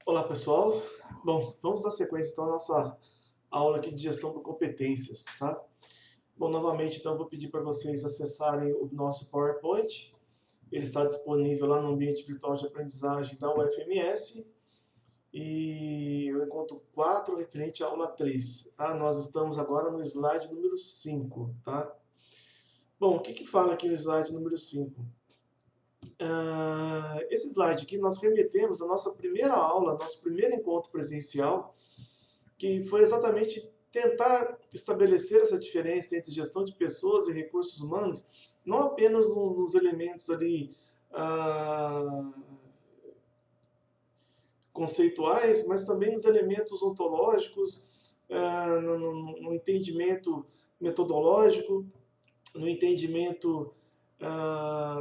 Olá pessoal, bom, vamos dar sequência então à nossa aula aqui de gestão por competências, tá? Bom, novamente então eu vou pedir para vocês acessarem o nosso PowerPoint, ele está disponível lá no ambiente virtual de aprendizagem da UFMS e eu encontro 4 referente à aula 3, tá? Nós estamos agora no slide número 5, tá? Bom, o que fala aqui no slide número 5? Esse slide aqui nós remetemos à nossa primeira aula, nosso primeiro encontro presencial, que foi exatamente tentar estabelecer essa diferença entre gestão de pessoas e recursos humanos, não apenas nos elementos ali ah, conceituais, mas também nos elementos ontológicos, no entendimento metodológico, no entendimento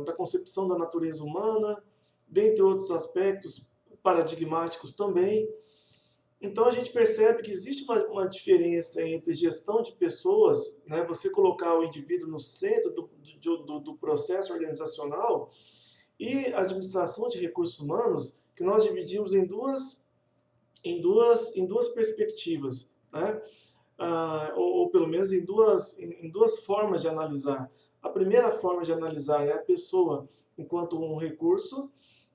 da concepção da natureza humana, dentre outros aspectos paradigmáticos também. Então a gente percebe que existe uma diferença entre gestão de pessoas, né, você colocar o indivíduo no centro do processo organizacional, e administração de recursos humanos, que nós dividimos em duas perspectivas, né? Ou pelo menos em duas formas de analisar. A primeira forma de analisar é a pessoa enquanto um recurso,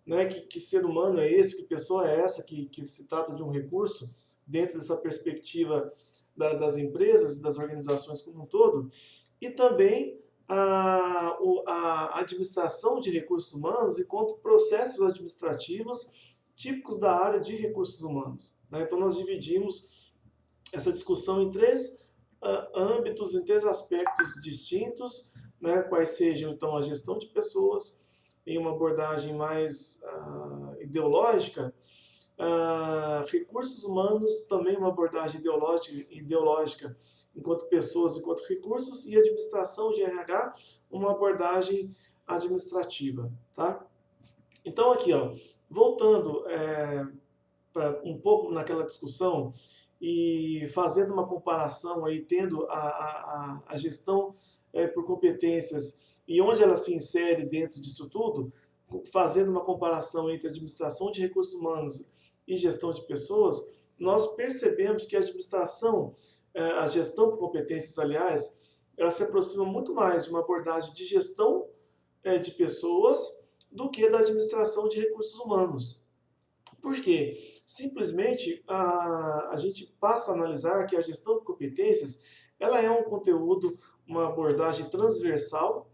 né? Que ser humano é esse, que pessoa é essa, que se trata de um recurso, dentro dessa perspectiva das empresas, das organizações como um todo, e também a administração de recursos humanos enquanto processos administrativos típicos da área de recursos humanos, né? Então nós dividimos essa discussão em três âmbitos, em três aspectos distintos, né? Quais sejam então a gestão de pessoas, em uma abordagem mais ideológica, recursos humanos, também uma abordagem ideológica enquanto pessoas, enquanto recursos, e administração de RH, uma abordagem administrativa, tá? Então aqui, ó, voltando um pouco naquela discussão e fazendo uma comparação aí, tendo a gestão por competências e onde ela se insere dentro disso tudo, fazendo uma comparação entre administração de recursos humanos e gestão de pessoas, nós percebemos que a administração, a gestão por competências, aliás, ela se aproxima muito mais de uma abordagem de gestão de pessoas do que da administração de recursos humanos. Por quê? Simplesmente a gente passa a analisar que a gestão de competências ela é um conteúdo, uma abordagem transversal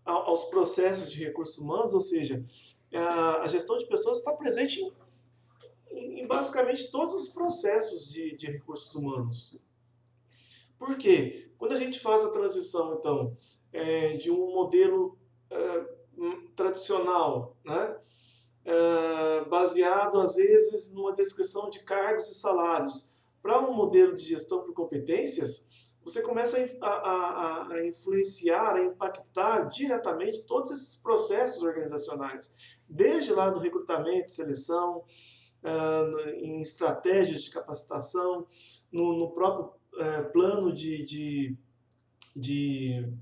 aos processos de recursos humanos, ou seja, a gestão de pessoas está presente em basicamente todos os processos de recursos humanos. Por quê? Quando a gente faz a transição, então, de um modelo tradicional, né, baseado às vezes numa descrição de cargos e salários, para um modelo de gestão por competências, você começa a influenciar, a impactar diretamente todos esses processos organizacionais, desde lá do recrutamento, seleção, em estratégias de capacitação, no próprio plano de, de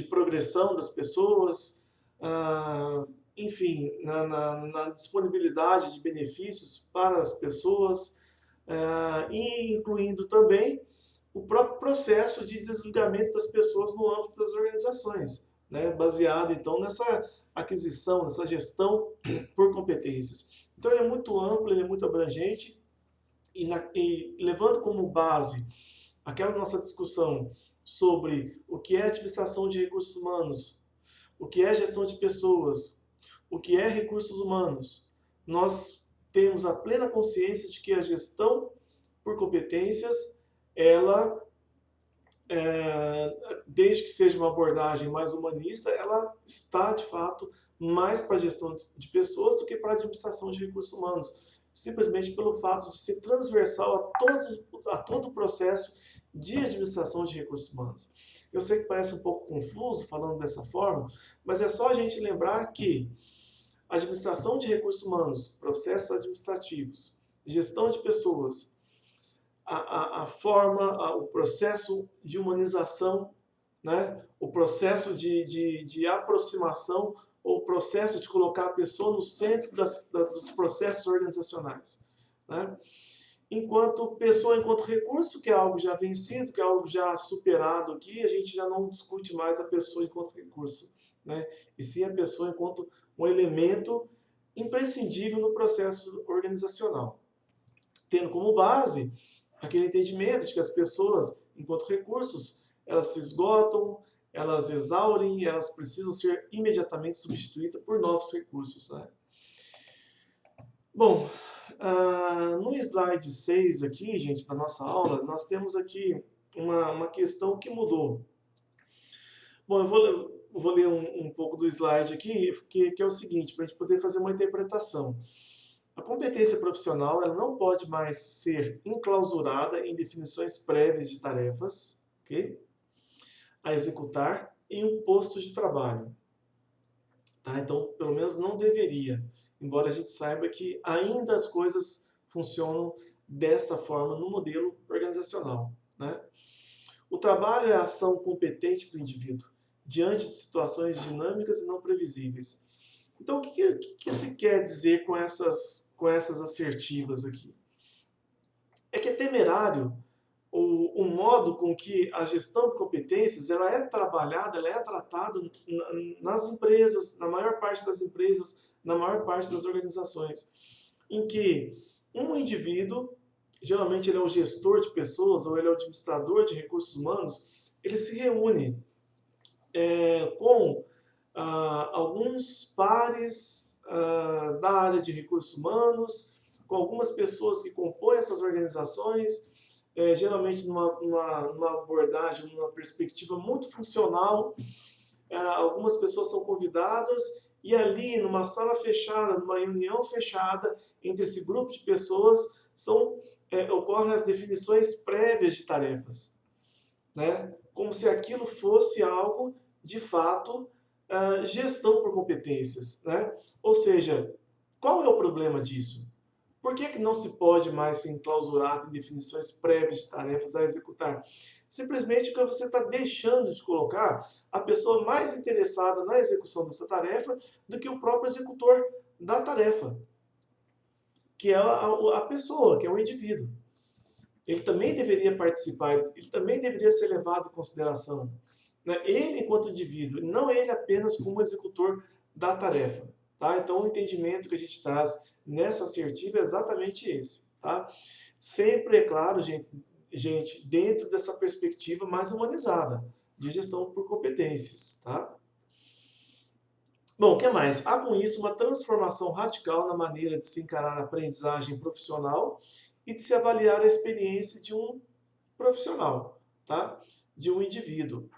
progressão das pessoas, enfim, na disponibilidade de benefícios para as pessoas, e incluindo também o próprio processo de desligamento das pessoas no âmbito das organizações, né, baseado então nessa aquisição, nessa gestão por competências. Então ele é muito amplo, ele é muito abrangente, e levando como base aquela nossa discussão sobre o que é administração de recursos humanos, o que é gestão de pessoas, o que é recursos humanos, nós temos a plena consciência de que a gestão por competências, ela, desde que seja uma abordagem mais humanista, ela está, de fato, mais para a gestão de pessoas do que para a administração de recursos humanos, simplesmente pelo fato de ser transversal a todo o processo de administração de recursos humanos. Eu sei que parece um pouco confuso falando dessa forma, mas é só a gente lembrar que administração de recursos humanos, processos administrativos, gestão de pessoas, a forma, o processo de humanização, né? O processo de aproximação o processo de colocar a pessoa no centro dos processos organizacionais, né? Enquanto pessoa, enquanto recurso, que é algo já vencido, que é algo já superado aqui, a gente já não discute mais a pessoa enquanto recurso, né? E sim a pessoa enquanto um elemento imprescindível no processo organizacional, tendo como base aquele entendimento de que as pessoas, enquanto recursos, elas se esgotam, elas exaurem, elas precisam ser imediatamente substituídas por novos recursos, né? Bom, no slide 6 aqui, gente, da nossa aula, nós temos aqui uma questão que mudou. Bom, eu vou ler um pouco do slide aqui, que é o seguinte, para a gente poder fazer uma interpretação. A competência profissional ela não pode mais ser enclausurada em definições prévias de tarefas, okay, a executar em um posto de trabalho. Tá? Então, pelo menos não deveria, embora a gente saiba que ainda as coisas funcionam dessa forma no modelo organizacional, né? O trabalho é a ação competente do indivíduo, diante de situações dinâmicas e não previsíveis. Então, o que se quer dizer com essas assertivas aqui? É que é temerário o modo com que a gestão de competências ela é trabalhada, ela é tratada nas empresas, na maior parte das empresas, na maior parte das organizações, em que um indivíduo, geralmente ele é o gestor de pessoas ou ele é o administrador de recursos humanos, ele se reúne com alguns pares da área de recursos humanos, com algumas pessoas que compõem essas organizações, geralmente numa abordagem, numa perspectiva muito funcional. Algumas pessoas são convidadas e ali, numa sala fechada, numa reunião fechada, entre esse grupo de pessoas, ocorrem as definições prévias de tarefas, né? Como se aquilo fosse algo, de fato, gestão por competências, né? Ou seja, qual é o problema disso? Por que não se pode mais ser enclausurado em definições prévias de tarefas a executar? Simplesmente porque você está deixando de colocar a pessoa mais interessada na execução dessa tarefa do que o próprio executor da tarefa, que é a pessoa, que é o indivíduo. Ele também deveria participar, ele também deveria ser levado em consideração, né? Ele enquanto indivíduo, não ele apenas como executor da tarefa. Tá? Então, o entendimento que a gente traz nessa assertiva é exatamente esse. Tá? Sempre, é claro, gente, dentro dessa perspectiva mais humanizada, de gestão por competências. Tá? Bom, o que mais? Há com isso uma transformação radical na maneira de se encarar a aprendizagem profissional e de se avaliar a experiência de um profissional, tá? De um indivíduo,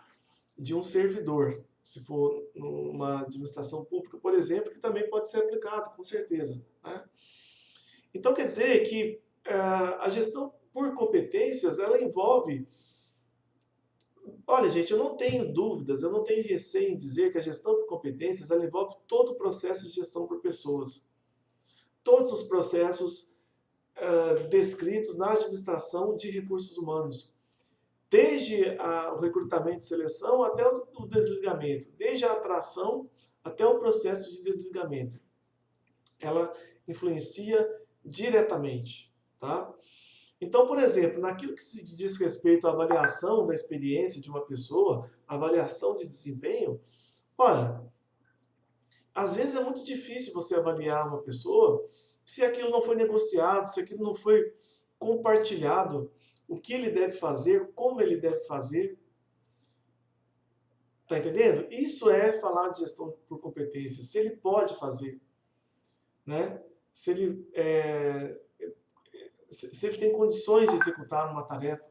de um servidor. Se for numa administração pública, por exemplo, que também pode ser aplicado, com certeza, né? Então, quer dizer que a gestão por competências, ela envolve... Olha, gente, eu não tenho dúvidas, eu não tenho receio em dizer que a gestão por competências, ela envolve todo o processo de gestão por pessoas. Todos os processos descritos na administração de recursos humanos. Desde o recrutamento e seleção até o desligamento, desde a atração até o processo de desligamento. Ela influencia diretamente, tá? Então, por exemplo, naquilo que se diz respeito à avaliação da experiência de uma pessoa, avaliação de desempenho, ora, às vezes é muito difícil você avaliar uma pessoa se aquilo não foi negociado, se aquilo não foi compartilhado, o que ele deve fazer, como ele deve fazer. Tá entendendo? Isso é falar de gestão por competência. Se ele pode fazer, né? Se ele tem condições de executar uma tarefa.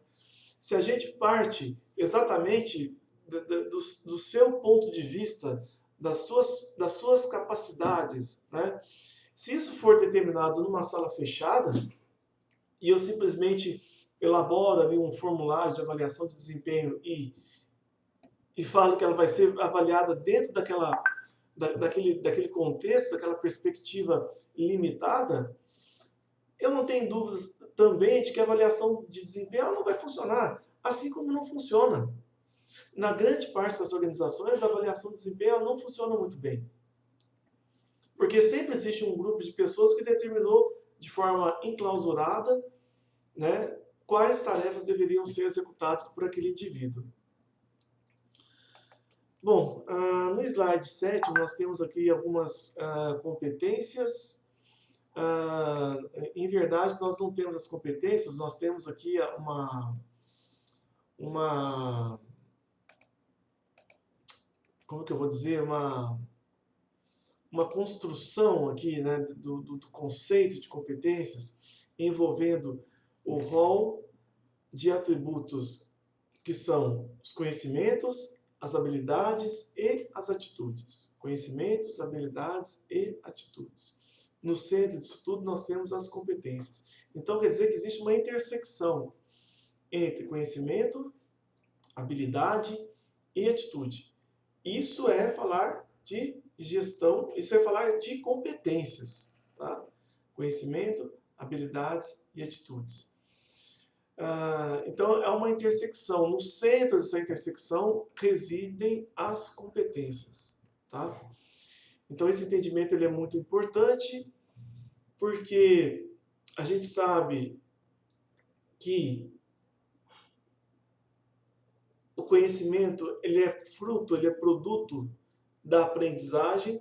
Se a gente parte exatamente do seu ponto de vista, das suas capacidades, né? Se isso for determinado numa sala fechada, e eu simplesmente elaboro ali um formulário de avaliação de desempenho e falo que ela vai ser avaliada dentro daquele contexto, daquela perspectiva limitada, eu não tenho dúvidas também de que a avaliação de desempenho ela não vai funcionar, assim como não funciona. Na grande parte das organizações, a avaliação de desempenho ela não funciona muito bem. Porque sempre existe um grupo de pessoas que determinou de forma enclausurada, né, quais tarefas deveriam ser executadas por aquele indivíduo. Bom, no slide 7 nós temos aqui algumas competências. Em verdade, nós não temos as competências, nós temos aqui como que eu vou dizer, uma construção aqui, né, do conceito de competências envolvendo o rol de atributos que são os conhecimentos, as habilidades e as atitudes. Conhecimentos, habilidades e atitudes. No centro disso tudo nós temos as competências. Então quer dizer que existe uma intersecção entre conhecimento, habilidade e atitude. Isso é falar de gestão, isso é falar de competências, tá? Conhecimento, habilidades e atitudes. Então é uma intersecção. No centro dessa intersecção residem as competências, tá? Então esse entendimento ele é muito importante porque a gente sabe que o conhecimento ele é fruto, ele é produto da aprendizagem.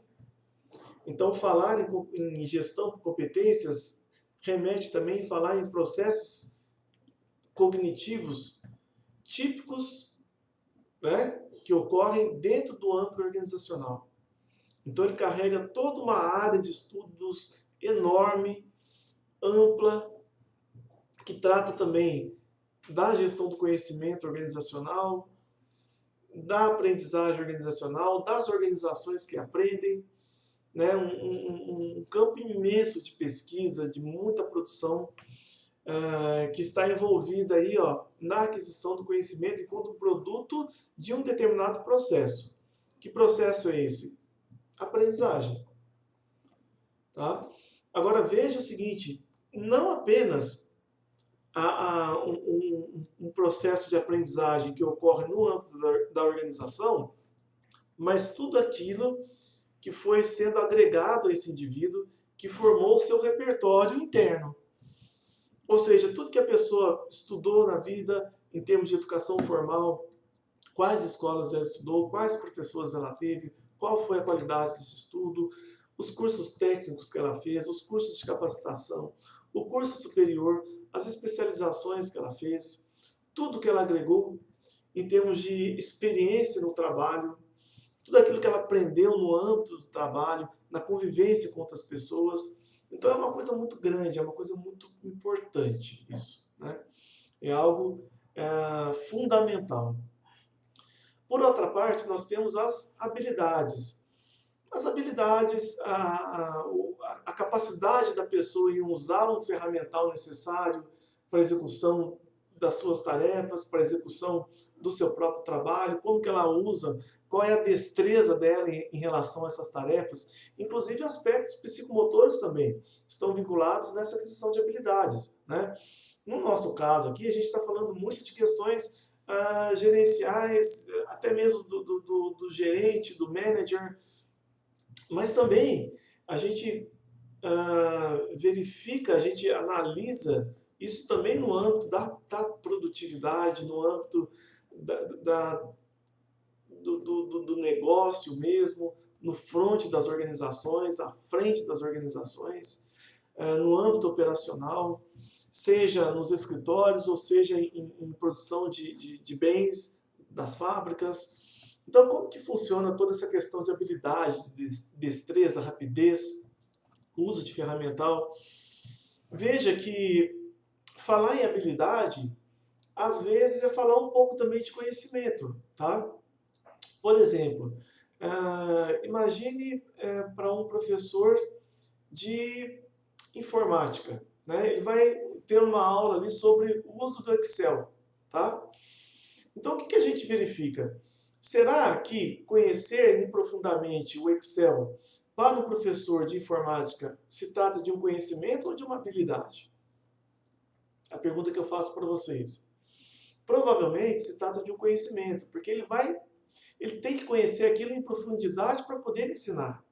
Então falar em gestão por competências remete também a falar em processos cognitivos típicos, né, que ocorrem dentro do âmbito organizacional. Então ele carrega toda uma área de estudos enorme, ampla, que trata também da gestão do conhecimento organizacional, da aprendizagem organizacional, das organizações que aprendem, né, um campo imenso de pesquisa, de muita produção, que está envolvida aí, ó, na aquisição do conhecimento enquanto produto de um determinado processo. Que processo é esse? Aprendizagem. Tá? Agora veja o seguinte, não apenas há um processo de aprendizagem que ocorre no âmbito da organização, mas tudo aquilo que foi sendo agregado a esse indivíduo que formou o seu repertório interno. Ou seja, tudo que a pessoa estudou na vida, em termos de educação formal, quais escolas ela estudou, quais professores ela teve, qual foi a qualidade desse estudo, os cursos técnicos que ela fez, os cursos de capacitação, o curso superior, as especializações que ela fez, tudo que ela agregou em termos de experiência no trabalho, tudo aquilo que ela aprendeu no âmbito do trabalho, na convivência com outras pessoas. Então é uma coisa muito grande, é uma coisa muito importante isso, né? É algo fundamental. Por outra parte, nós temos as habilidades. As habilidades, a capacidade da pessoa em usar um ferramental necessário para a execução das suas tarefas, para a execução do seu próprio trabalho, como que ela usa, qual é a destreza dela em relação a essas tarefas. Inclusive aspectos psicomotores também estão vinculados nessa aquisição de habilidades, né? No nosso caso aqui, a gente está falando muito de questões gerenciais, até mesmo do gerente, do manager, mas também a gente verifica, a gente analisa isso também no âmbito da produtividade, no âmbito do negócio mesmo, no front das organizações, à frente das organizações, no âmbito operacional, seja nos escritórios ou seja em produção de bens das fábricas. Então, como que funciona toda essa questão de habilidade, de destreza, rapidez, uso de ferramental? Veja que falar em habilidade, às vezes, é falar um pouco também de conhecimento, tá? Por exemplo, imagine para um professor de informática, né? Ele vai ter uma aula ali sobre o uso do Excel, tá? Então, o que a gente verifica? Será que conhecer profundamente o Excel para um professor de informática se trata de um conhecimento ou de uma habilidade? A pergunta que eu faço para vocês. Provavelmente se trata de um conhecimento, porque ele tem que conhecer aquilo em profundidade para poder ensinar.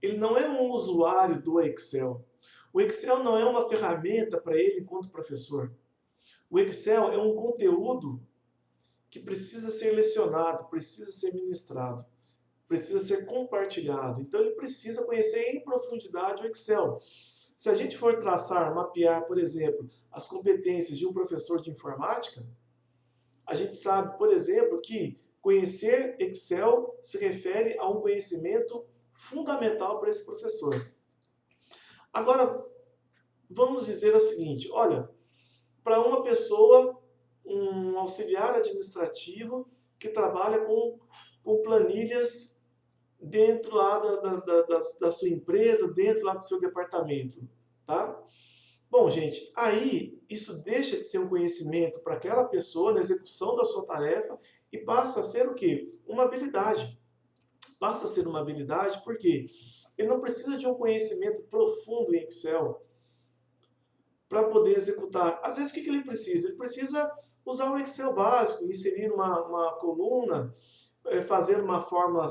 ele não é um usuário do Excel. O Excel não é uma ferramenta para ele enquanto professor. O Excel é um conteúdo que precisa ser lecionado, precisa ser ministrado, precisa ser compartilhado. Então ele precisa conhecer em profundidade o Excel. Se a gente for traçar, mapear, por exemplo, as competências de um professor de informática, a gente sabe, por exemplo, que conhecer Excel se refere a um conhecimento fundamental para esse professor. Agora, vamos dizer o seguinte, olha, para uma pessoa, um auxiliar administrativo que trabalha com planilhas dentro lá da sua empresa, dentro lá do seu departamento, tá? Bom, gente, aí isso deixa de ser um conhecimento para aquela pessoa na execução da sua tarefa e passa a ser o quê? Uma habilidade. Passa a ser uma habilidade porque ele não precisa de um conhecimento profundo em Excel para poder executar. Às vezes, o que ele precisa? Ele precisa usar o Excel básico, inserir uma coluna, fazer uma fórmula,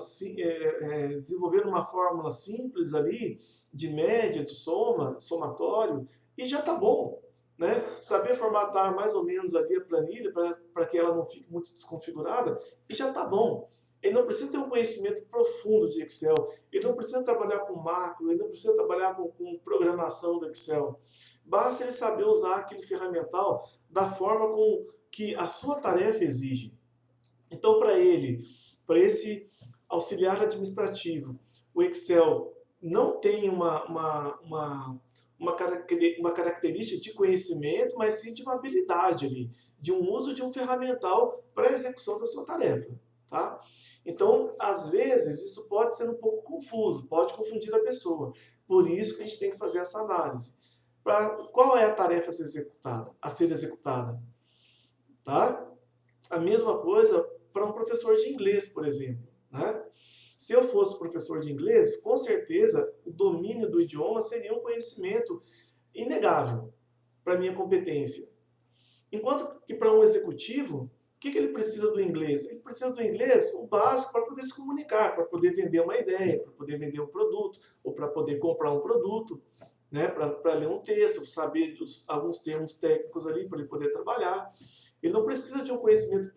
desenvolver uma fórmula simples ali, de média, de soma, somatório, e já está bom. Né? Saber formatar mais ou menos ali a planilha para que ela não fique muito desconfigurada, e já está bom. Ele não precisa ter um conhecimento profundo de Excel, ele não precisa trabalhar com macro, ele não precisa trabalhar com programação do Excel. Basta ele saber usar aquele ferramental da forma com que a sua tarefa exige. Então, para esse auxiliar administrativo, o Excel não tem uma característica de conhecimento, mas sim de uma habilidade ali, de um uso de um ferramental para a execução da sua tarefa. Tá? Então, às vezes, isso pode ser um pouco confuso, pode confundir a pessoa. Por isso que a gente tem que fazer essa análise. Qual é a tarefa a ser executada? Tá? A mesma coisa para um professor de inglês, por exemplo. Né? Se eu fosse professor de inglês, com certeza o domínio do idioma seria um conhecimento inegável para a minha competência. Enquanto que para um executivo, o que ele precisa do inglês? Ele precisa do inglês, o básico, para poder se comunicar, para poder vender uma ideia, para poder vender um produto, ou para poder comprar um produto, né? Para ler um texto, saber alguns termos técnicos ali para ele poder trabalhar. Ele não precisa de um conhecimento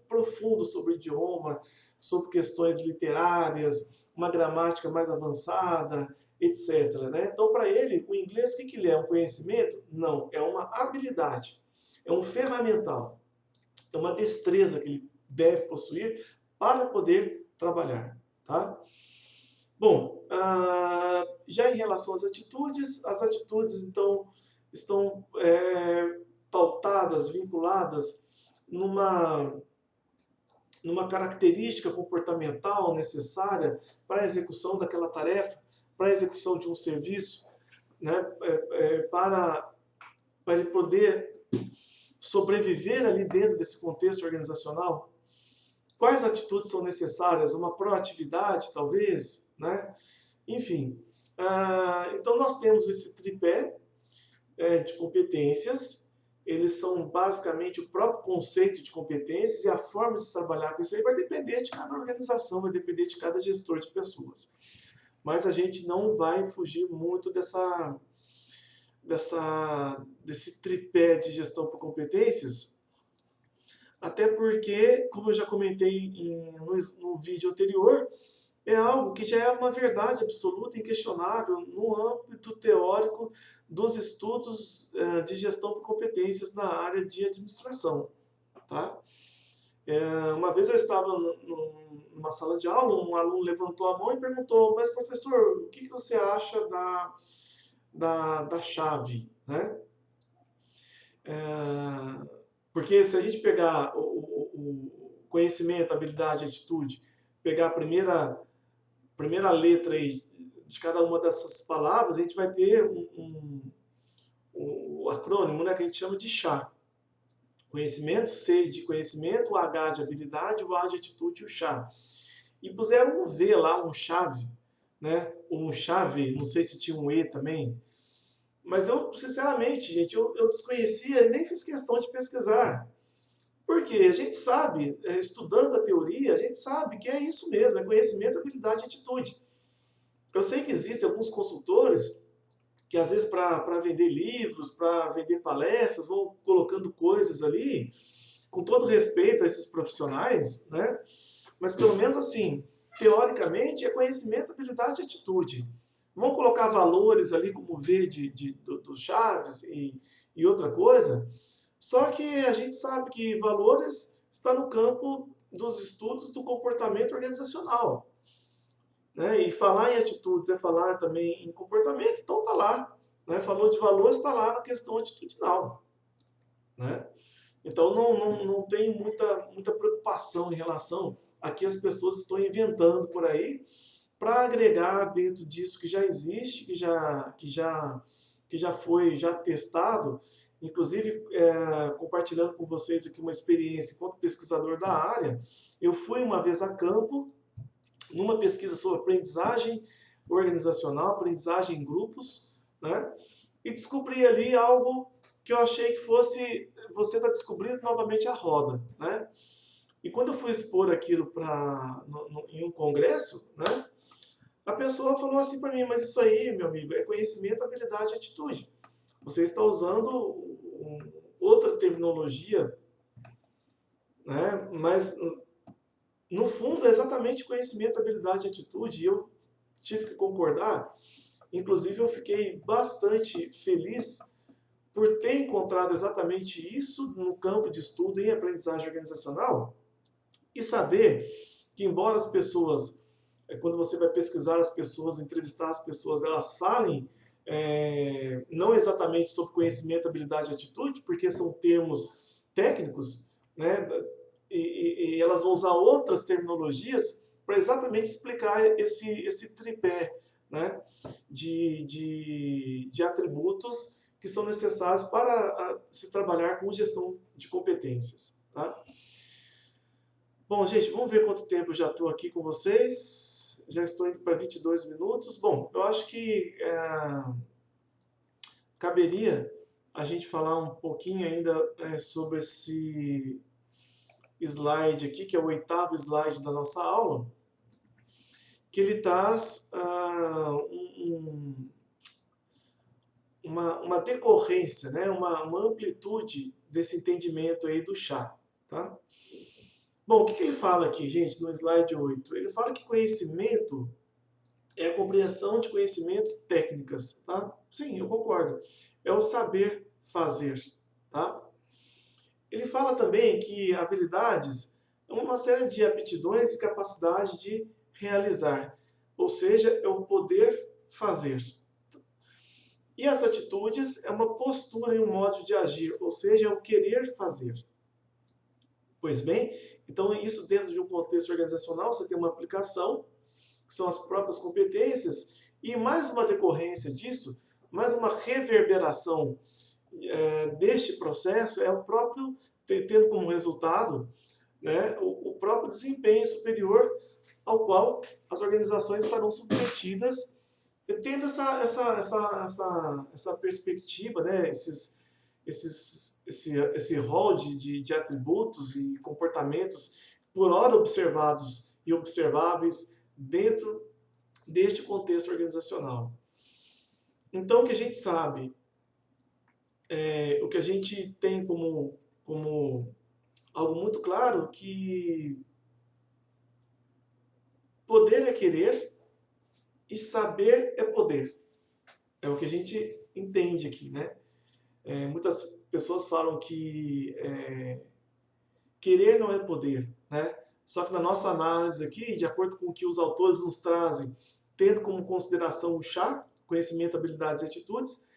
profundo sobre o idioma, sobre questões literárias, uma gramática mais avançada, etc. Né? Então, para ele, o inglês, o que ele é? Um conhecimento? Não, é uma habilidade, é um ferramental, é uma destreza que ele deve possuir para poder trabalhar. Tá? Bom, já em relação às atitudes então estão pautadas, vinculadas numa característica comportamental necessária para a execução daquela tarefa, para a execução de um serviço, né, para ele poder sobreviver ali dentro desse contexto organizacional. Quais atitudes são necessárias? Uma proatividade, talvez? Né? Enfim, então nós temos esse tripé de competências. Eles são basicamente o próprio conceito de competências e a forma de se trabalhar com isso aí vai depender de cada organização, vai depender de cada gestor de pessoas. Mas a gente não vai fugir muito desse tripé de gestão por competências, até porque, como eu já comentei no vídeo anterior, é algo que já é uma verdade absoluta e inquestionável no âmbito teórico dos estudos de gestão por competências na área de administração. Tá? Uma vez eu estava numa sala de aula, um aluno levantou a mão e perguntou: mas professor, o que você acha da chave? Né? Porque se a gente pegar o conhecimento, habilidade, atitude, pegar a primeira letra aí de cada uma dessas palavras, a gente vai ter o acrônimo, né, que a gente chama de CHA. Conhecimento, C de conhecimento, o H de habilidade, o A de atitude e o CHA. E puseram um V lá, um chave, né, um chave, não sei se tinha um E também. Mas eu, sinceramente, gente, eu desconhecia e nem fiz questão de pesquisar. Porque a gente sabe, estudando a teoria, a gente sabe que é isso mesmo, é conhecimento, habilidade e atitude. Eu sei que existem alguns consultores que às vezes para vender livros, para vender palestras, vão colocando coisas ali, com todo respeito a esses profissionais, né? Mas pelo menos assim, teoricamente, é conhecimento, habilidade e atitude. Vão colocar valores ali como V do Chaves e outra coisa, só que a gente sabe que valores está no campo dos estudos do comportamento organizacional. Né? E falar em atitudes é falar também em comportamento, então está lá. Né? Falou de valores, está lá na questão atitudinal. Né? Então não tem muita preocupação em relação a que as pessoas estão inventando por aí para agregar dentro disso que já existe, que já foi testado. Inclusive, compartilhando com vocês aqui uma experiência enquanto pesquisador da área, eu fui uma vez a campo numa pesquisa sobre aprendizagem organizacional, aprendizagem em grupos, né? E descobri ali algo que eu achei que fosse você está descobrindo novamente a roda, né? E quando eu fui expor aquilo em um congresso, né? A pessoa falou assim para mim, mas isso aí, meu amigo, é conhecimento, habilidade e atitude. Você está usando outra terminologia, né? Mas no fundo é exatamente conhecimento, habilidade e atitude. E eu tive que concordar. Inclusive eu fiquei bastante feliz por ter encontrado exatamente isso no campo de estudo em aprendizagem organizacional e saber que embora as pessoas, quando você vai pesquisar as pessoas, entrevistar as pessoas, elas falem não exatamente sobre conhecimento, habilidade e atitude, porque são termos técnicos, né? E elas vão usar outras terminologias para exatamente explicar esse tripé, né? de atributos que são necessários para se trabalhar com gestão de competências. Tá? Bom, gente, vamos ver quanto tempo eu já estou aqui com vocês. Já estou indo para 22 minutos. Bom, eu acho que caberia a gente falar um pouquinho ainda sobre esse slide aqui, que é o 8º slide da nossa aula, que ele traz uma decorrência, né? uma amplitude desse entendimento aí do chá. Tá? Bom, o que ele fala aqui, gente, no slide 8? Ele fala que conhecimento é a compreensão de conhecimentos técnicas, tá? Sim, eu concordo. É o saber fazer, tá? Ele fala também que habilidades é uma série de aptidões e capacidade de realizar, ou seja, é o poder fazer. E as atitudes é uma postura e um modo de agir, ou seja, é o querer fazer. Pois bem, então isso dentro de um contexto organizacional, você tem uma aplicação, que são as próprias competências, e mais uma decorrência disso, mais uma reverberação deste processo é o próprio, tendo como resultado né, o próprio desempenho superior ao qual as organizações estarão submetidas, tendo essa perspectiva, né, esse rol de atributos e comportamentos por hora observados e observáveis dentro deste contexto organizacional. Então, o que a gente sabe, o que a gente tem como algo muito claro, que poder é querer e saber é poder. É o que a gente entende aqui, né? Muitas pessoas falam que querer não é poder, né? Só que na nossa análise aqui, de acordo com o que os autores nos trazem, tendo como consideração o chá, conhecimento, habilidades e atitudes,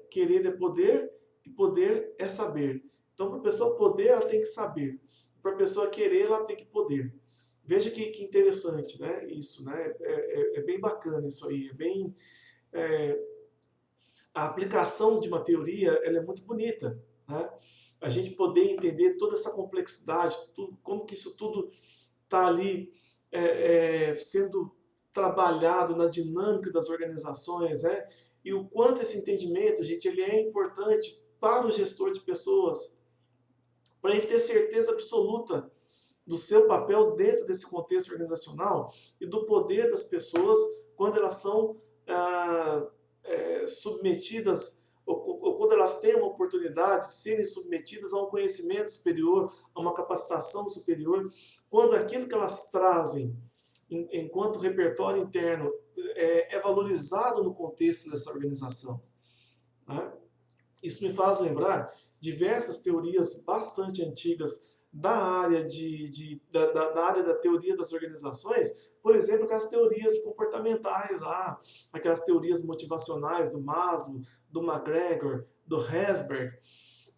querer é poder e poder é saber. Então, para a pessoa poder, ela tem que saber. Para a pessoa querer, ela tem que poder. Veja que interessante, né? Isso, né? É bem bacana isso aí. A aplicação de uma teoria, ela é muito bonita, né? A gente poder entender toda essa complexidade, como que isso tudo está ali sendo trabalhado na dinâmica das organizações, né? E o quanto esse entendimento, gente, ele é importante para o gestor de pessoas, para ele ter certeza absoluta do seu papel dentro desse contexto organizacional e do poder das pessoas quando elas são submetidas ou quando elas têm uma oportunidade de serem submetidas a um conhecimento superior, a uma capacitação superior, quando aquilo que elas trazem enquanto repertório interno é valorizado no contexto dessa organização. Tá? Isso me faz lembrar diversas teorias bastante antigas da área, da área da teoria das organizações, por exemplo, aquelas teorias comportamentais, aquelas teorias motivacionais do Maslow, do McGregor, do Herzberg.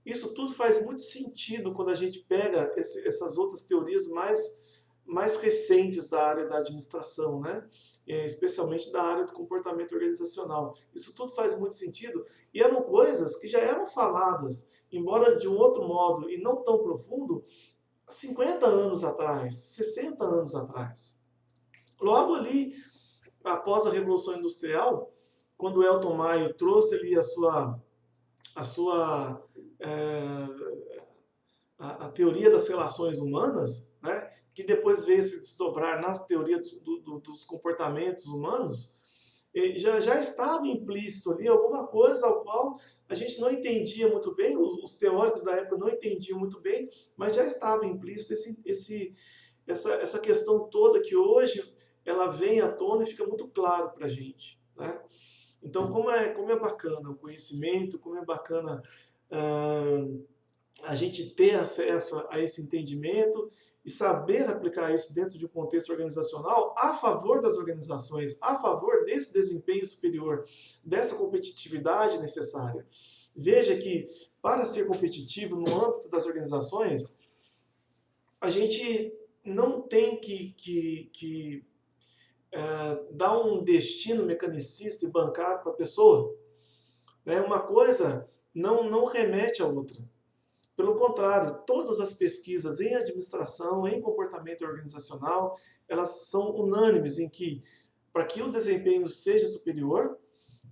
Isso tudo faz muito sentido quando a gente pega essas outras teorias mais recentes da área da administração, né? Especialmente da área do comportamento organizacional. Isso tudo faz muito sentido e eram coisas que já eram faladas, embora de um outro modo e não tão profundo, 50 anos atrás, 60 anos atrás. Logo ali, após a Revolução Industrial, quando Elton Mayo trouxe ali a teoria das relações humanas, né, que depois veio se desdobrar na teoria dos comportamentos humanos, já estava implícito ali alguma coisa ao qual a gente não entendia muito bem, os teóricos da época não entendiam muito bem, mas já estava implícito essa questão toda que hoje ela vem à tona e fica muito claro para a gente. Né? Então, como é bacana o conhecimento, como é bacana a gente ter acesso a esse entendimento e saber aplicar isso dentro de um contexto organizacional a favor das organizações, a favor desse desempenho superior, dessa competitividade necessária. Veja que, para ser competitivo no âmbito das organizações, a gente não tem que dar um destino mecanicista e bancário para a pessoa. Né? Uma coisa não remete à outra. Pelo contrário, todas as pesquisas em administração, em comportamento organizacional, elas são unânimes em que, para que o desempenho seja superior,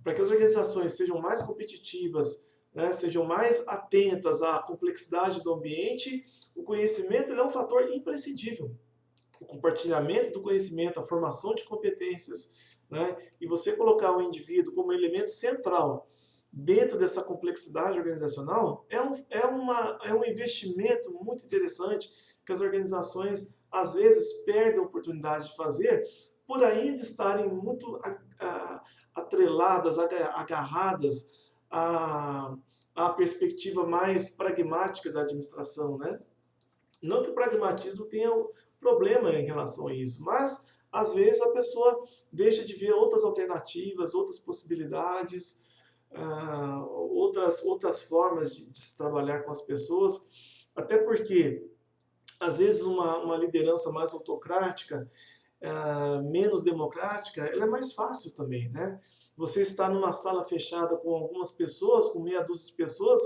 para que as organizações sejam mais competitivas, né, sejam mais atentas à complexidade do ambiente, o conhecimento ele é um fator imprescindível. O compartilhamento do conhecimento, a formação de competências, né, e você colocar o indivíduo como elemento central dentro dessa complexidade organizacional é um investimento muito interessante que as organizações às vezes perdem a oportunidade de fazer por ainda estarem muito atreladas, agarradas à perspectiva mais pragmática da administração, né? Não que o pragmatismo tenha problema em relação a isso, mas às vezes a pessoa deixa de ver outras alternativas, outras possibilidades, outras formas de se trabalhar com as pessoas, até porque às vezes uma liderança mais autocrática, menos democrática, ela é mais fácil também, né? Você está numa sala fechada com algumas pessoas, com meia dúzia de pessoas,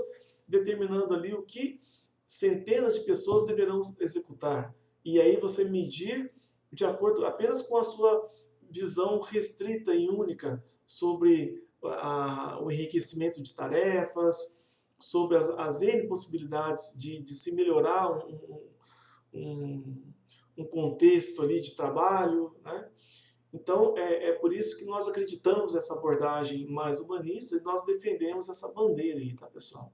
determinando ali o que centenas de pessoas deverão executar. E aí você medir de acordo apenas com a sua visão restrita e única sobre o enriquecimento de tarefas, sobre as N possibilidades de se melhorar um contexto ali de trabalho, né? Então, é por isso que nós acreditamos nessa abordagem mais humanista e nós defendemos essa bandeira aí, tá, pessoal?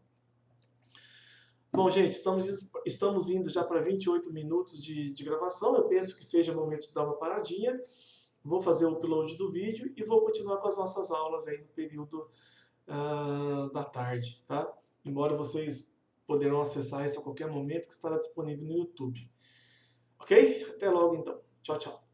Bom, gente, estamos indo já para 28 minutos de gravação. Eu penso que seja o momento de dar uma paradinha. Vou fazer o upload do vídeo e vou continuar com as nossas aulas aí no período da tarde, tá? Embora vocês poderão acessar isso a qualquer momento, que estará disponível no YouTube. Ok? Até logo, então. Tchau, tchau.